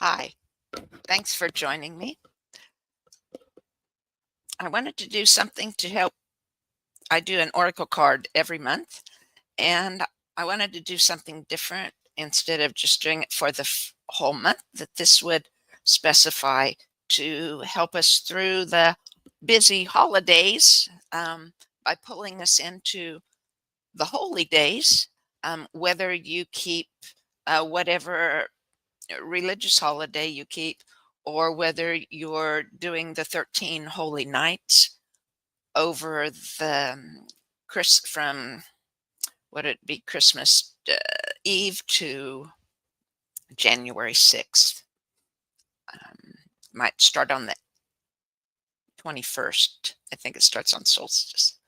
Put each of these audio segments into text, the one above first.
Hi, thanks for joining me. I wanted to do something to help. I do an oracle card every month, and I wanted to do something different instead of just doing it for the whole month, that this would specify to help us through the busy holidays by pulling us into the holy days, whether you keep whatever religious holiday you keep, or whether you're doing the 13 holy nights over the from what it be Christmas Eve to January 6th. Might start on the 21st. I think it starts on solstice.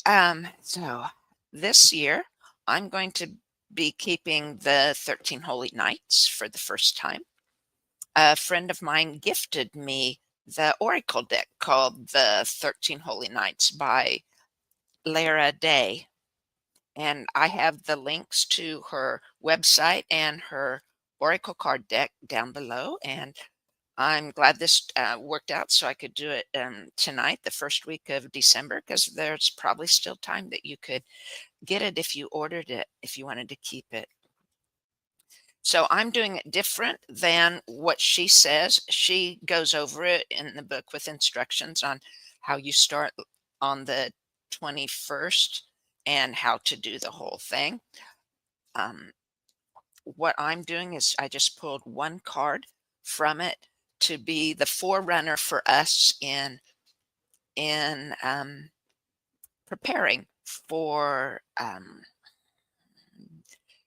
So this year I'm going to be keeping the 13 holy nights for the first time. A friend of mine gifted me the oracle deck called the 13 Holy Nights by Lara Day. And I have the links to her website and her oracle card deck down below. And I'm glad this worked out so I could do it tonight, the first week of December, because there's probably still time that you could get it if you ordered it, if you wanted to keep it. So I'm doing it different than what she says. She goes over it in the book with instructions on how you start on the 21st and how to do the whole thing. What I'm doing is I just pulled one card from it to be the forerunner for us in preparing for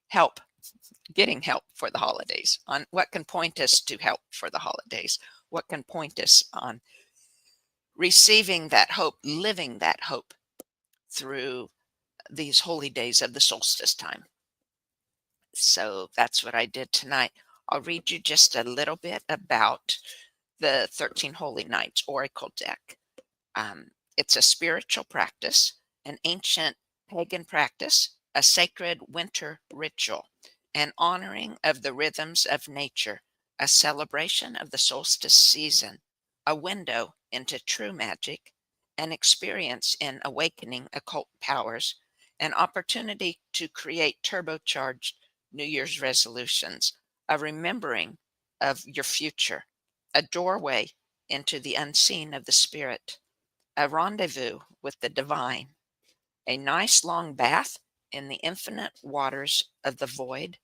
help, getting help for the holidays, on what can point us to help for the holidays, what can point us on receiving that hope, living that hope through these holy days of the solstice time. So that's what I did tonight. I'll read you just a little bit about the 13 Holy Nights Oracle deck. It's a spiritual practice, an ancient pagan practice, a sacred winter ritual, an honoring of the rhythms of nature, a celebration of the solstice season, a window into true magic, an experience in awakening occult powers, an opportunity to create turbocharged New Year's resolutions, a remembering of your future, a doorway into the unseen of the spirit, a rendezvous with the divine, a nice long bath in the infinite waters of the void,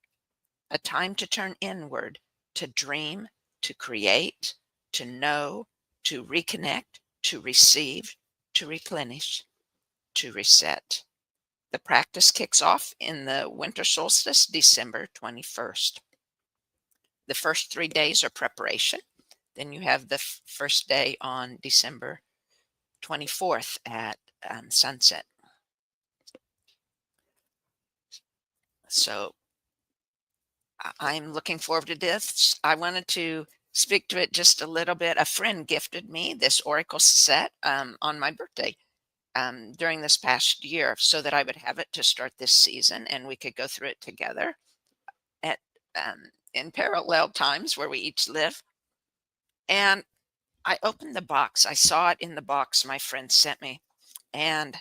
a time to turn inward, to dream, to create, to know, to reconnect, to receive, to replenish, to reset. The practice kicks off in the winter solstice, December 21st. The first 3 days are preparation. Then you have the first day on December 24th at sunset. So I'm looking forward to this. I wanted to speak to it just a little bit. A friend gifted me this oracle set on my birthday during this past year so that I would have it to start this season and we could go through it together at in parallel times where we each live. And I opened the box. I saw it in the box my friend sent me. And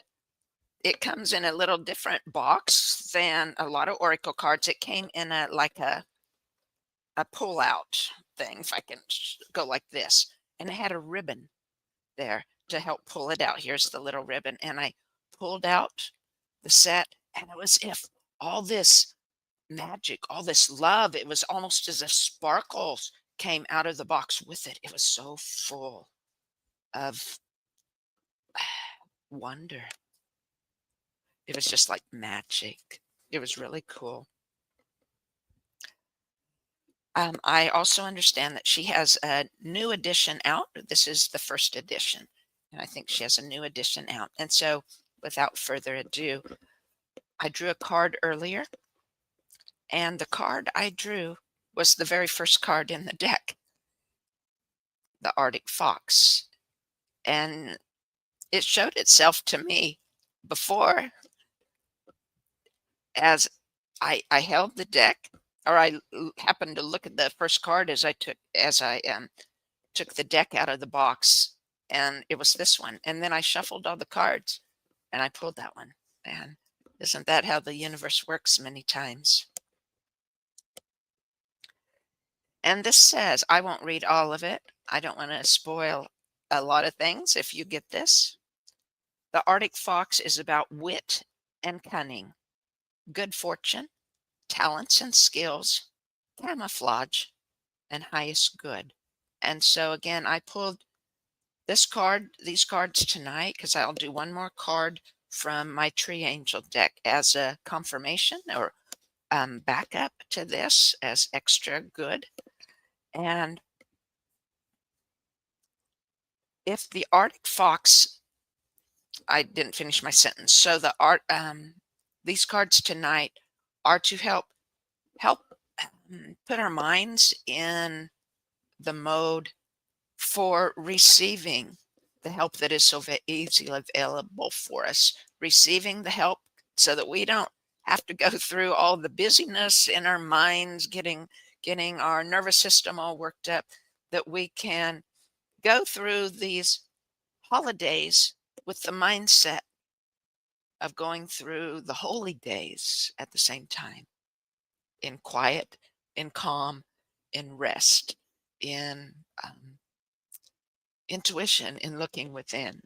it comes in a little different box than a lot of oracle cards. It came in a pull out thing, if I can go like this. And it had a ribbon there to help pull it out. Here's the little ribbon. And I pulled out the set, and it was if all this magic, all this love, it was almost as if sparkles came out of the box with it. It was so full of wonder. It was just like magic. It was really cool. I also understand that she has a new edition out. This is the first edition, and I think she has a new edition out. And so, without further ado, I drew a card earlier, and the card I drew was the very first card in the deck, the Arctic Fox. And it showed itself to me before as I held the deck or happened to look at the first card as I took the deck out of the box, and it was this one. And then I shuffled all the cards and I pulled that one. And isn't that how the universe works many times? And this says, I won't read all of it. I don't want to spoil a lot of things if you get this. The Arctic fox is about wit and cunning, good fortune, talents and skills, camouflage, and highest good. And so again, I pulled these cards tonight because I'll do one more card from my tree angel deck as a confirmation or backup to this as extra good. And if the Arctic fox, I didn't finish my sentence. So these cards tonight are to help put our minds in the mode for receiving the help that is so easily available for us, receiving the help so that we don't have to go through all the busyness in our minds, getting our nervous system all worked up, that we can go through these holidays with the mindset of going through the holy days at the same time, in quiet, in calm, in rest, in intuition, in looking within.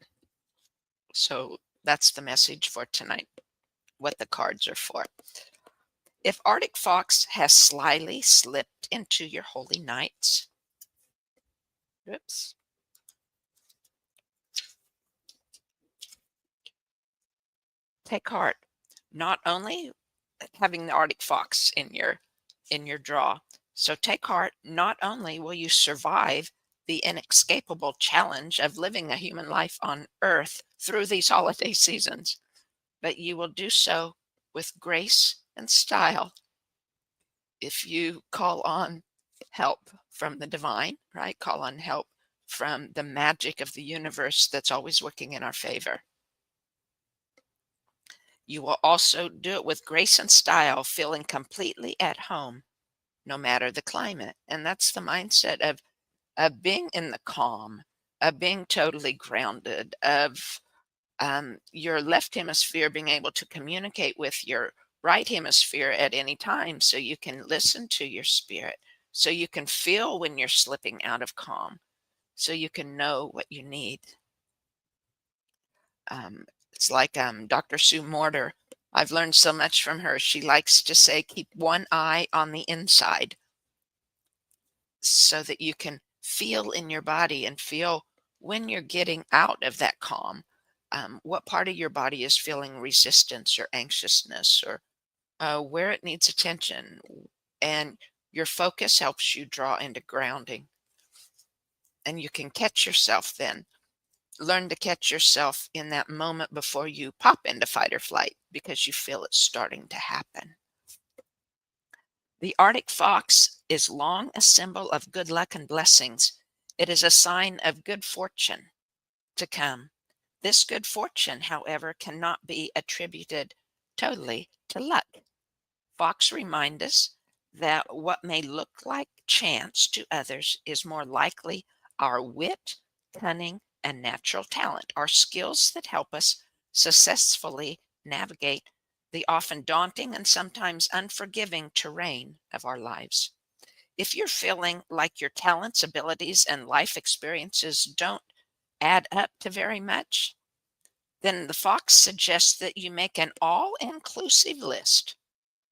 So that's the message for tonight, what the cards are for. If Arctic Fox has slyly slipped into your holy nights, oops, take heart. Not only having the Arctic Fox in your draw, so take heart. Not only will you survive the inescapable challenge of living a human life on Earth through these holiday seasons, but you will do so with grace and style if you call on help from the divine, right? Call on help from the magic of the universe that's always working in our favor. You will also do it with grace and style, feeling completely at home, no matter the climate. And that's the mindset of being in the calm, of being totally grounded, of your left hemisphere being able to communicate with your right hemisphere at any time so you can listen to your spirit, so you can feel when you're slipping out of calm, so you can know what you need. It's like Dr. Sue Morter. I've learned so much from her. She likes to say, keep one eye on the inside so that you can feel in your body and feel when you're getting out of that calm, what part of your body is feeling resistance or anxiousness or where it needs attention. And your focus helps you draw into grounding. And you can catch yourself then. Learn to catch yourself in that moment before you pop into fight or flight because you feel it starting to happen. The Arctic fox is long a symbol of good luck and blessings. It is a sign of good fortune to come. This good fortune, however, cannot be attributed totally to luck. Fox remind us that what may look like chance to others is more likely our wit, cunning, and natural talent, are skills that help us successfully navigate the often daunting and sometimes unforgiving terrain of our lives. If you're feeling like your talents, abilities, and life experiences don't add up to very much, then the Fox suggests that you make an all inclusive list,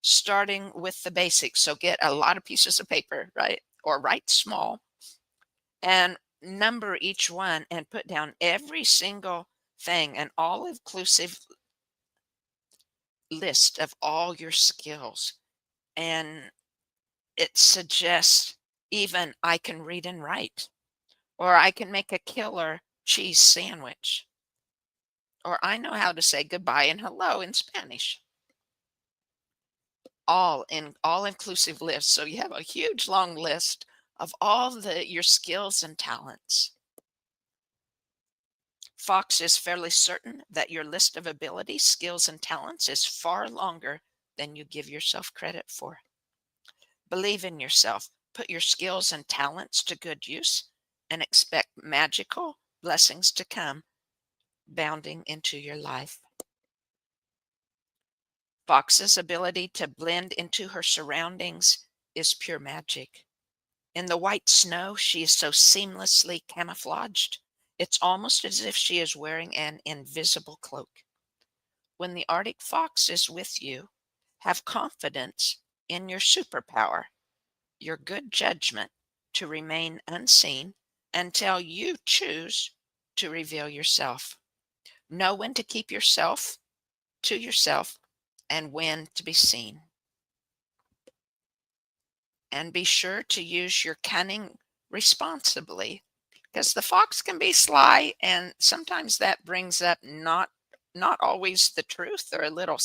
starting with the basics. So get a lot of pieces of paper, right? Or write small and number each one and put down every single thing, an all inclusive list of all your skills. And it suggests even I can read and write, or I can make a killer cheese sandwich, or I know how to say goodbye and hello in Spanish. All inclusive list. So you have a huge long list of all your skills and talents. Fox is fairly certain that your list of abilities, skills, and talents is far longer than you give yourself credit for. Believe in yourself. Put your skills and talents to good use and expect magical blessings to come bounding into your life. Fox's ability to blend into her surroundings is pure magic. In the white snow, she is so seamlessly camouflaged. It's almost as if she is wearing an invisible cloak. When the Arctic fox is with you, have confidence in your superpower, your good judgment to remain unseen until you choose to reveal yourself. Know when to keep yourself to yourself and when to be seen. And be sure to use your cunning responsibly, because the fox can be sly, and sometimes that brings up not always the truth, or a little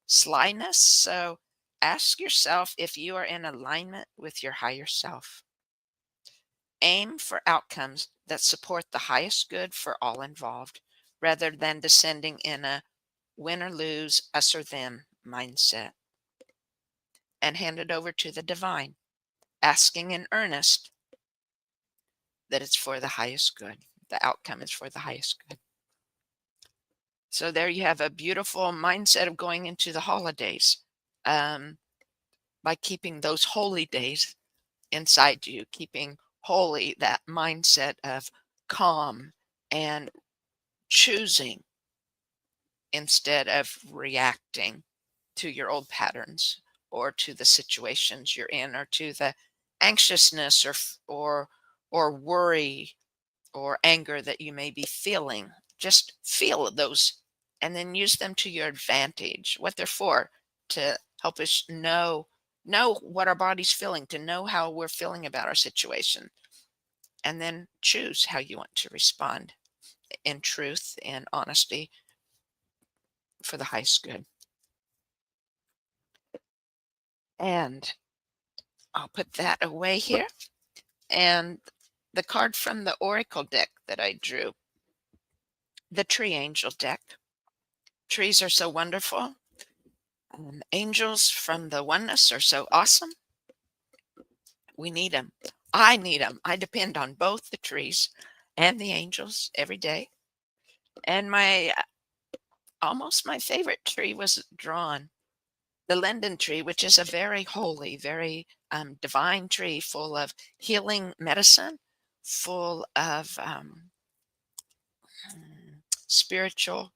slyness. So ask yourself if you are in alignment with your higher self. Aim for outcomes that support the highest good for all involved, rather than descending in a win or lose, us or them mindset. And hand it over to the divine, asking in earnest that it's for the highest good. The outcome is for the highest good. So there you have a beautiful mindset of going into the holidays, um, by keeping those holy days inside you, keeping holy that mindset of calm and choosing instead of reacting to your old patterns, or to the situations you're in, or to the anxiousness, or worry or anger that you may be feeling. Just feel those and then use them to your advantage, what they're for, to help us know what our body's feeling, to know how we're feeling about our situation, and then choose how you want to respond in truth and honesty for the highest good. And I'll put that away here. And the card from the Oracle deck that I drew, the Tree Angel deck. Trees are so wonderful. Angels from the oneness are so awesome. We need them. I need them. I depend on both the trees and the angels every day. And almost my favorite tree was drawn, the linden tree, which is a very holy, very divine tree, full of healing medicine, full of spiritual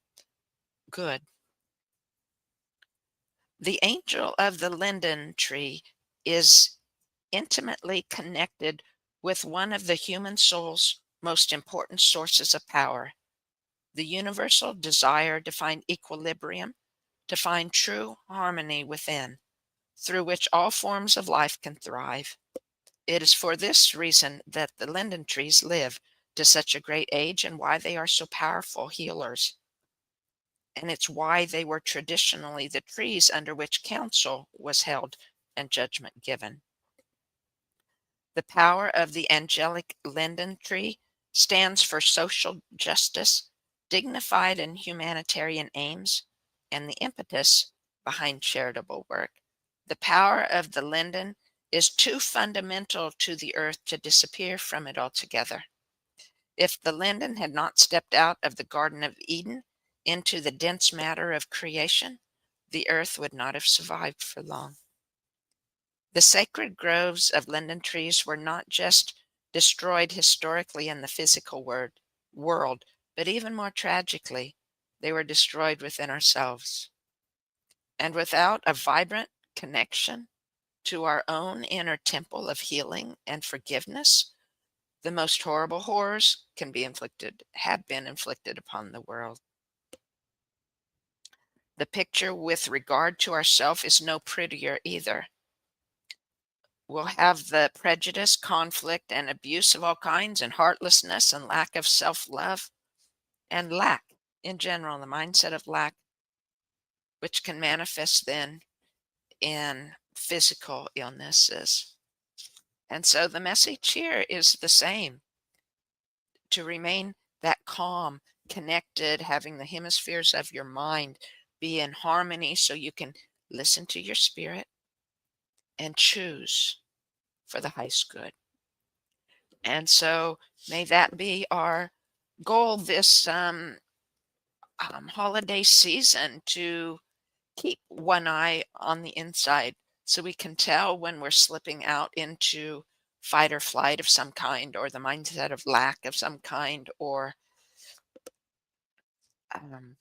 good. The angel of the linden tree is intimately connected with one of the human soul's most important sources of power, the universal desire to find equilibrium, to find true harmony within, through which all forms of life can thrive. It is for this reason that the linden trees live to such a great age, and why they are so powerful healers. And it's why they were traditionally the trees under which counsel was held and judgment given. The power of the angelic linden tree stands for social justice, dignified and humanitarian aims, and the impetus behind charitable work. The power of the linden is too fundamental to the earth to disappear from it altogether. If the linden had not stepped out of the Garden of Eden into the dense matter of creation, the earth would not have survived for long. The sacred groves of linden trees were not just destroyed historically in the physical world, but even more tragically, they were destroyed within ourselves. And without a vibrant connection to our own inner temple of healing and forgiveness, the most horrible horrors have been inflicted upon the world. The picture with regard to ourself is no prettier either. We'll have the prejudice, conflict, and abuse of all kinds, and heartlessness, and lack of self-love, and lack in general, the mindset of lack, which can manifest then in physical illnesses. And so the message here is the same: to remain that calm, connected, having the hemispheres of your mind be in harmony so you can listen to your spirit, and choose for the highest good. And so may that be our goal this holiday season, to keep one eye on the inside so we can tell when we're slipping out into fight or flight of some kind, or the mindset of lack of some kind, or um,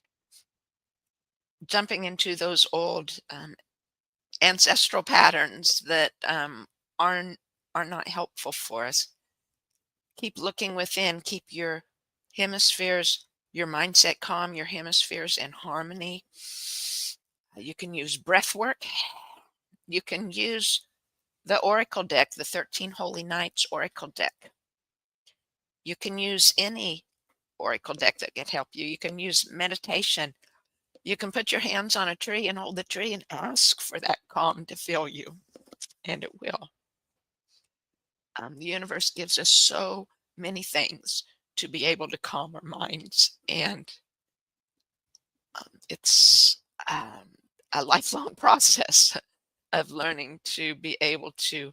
jumping into those old ancestral patterns that are, are not helpful for us. Keep looking within, keep your hemispheres, your mindset calm, your hemispheres in harmony. You can use breath work. You can use the Oracle deck, the 13 Holy Nights Oracle deck. You can use any Oracle deck that can help you. You can use meditation. You can put your hands on a tree and hold the tree and ask for that calm to fill you, and it will. The universe gives us so many things to be able to calm our minds, and it's a lifelong process of learning to be able to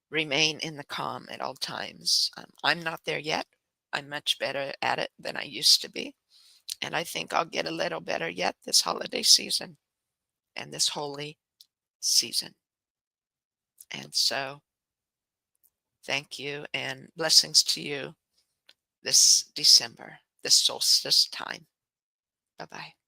remain in the calm at all times. I'm not there yet. I'm much better at it than I used to be. And I think I'll get a little better yet this holiday season and this holy season. And so thank you and blessings to you this December, this solstice time. Bye bye.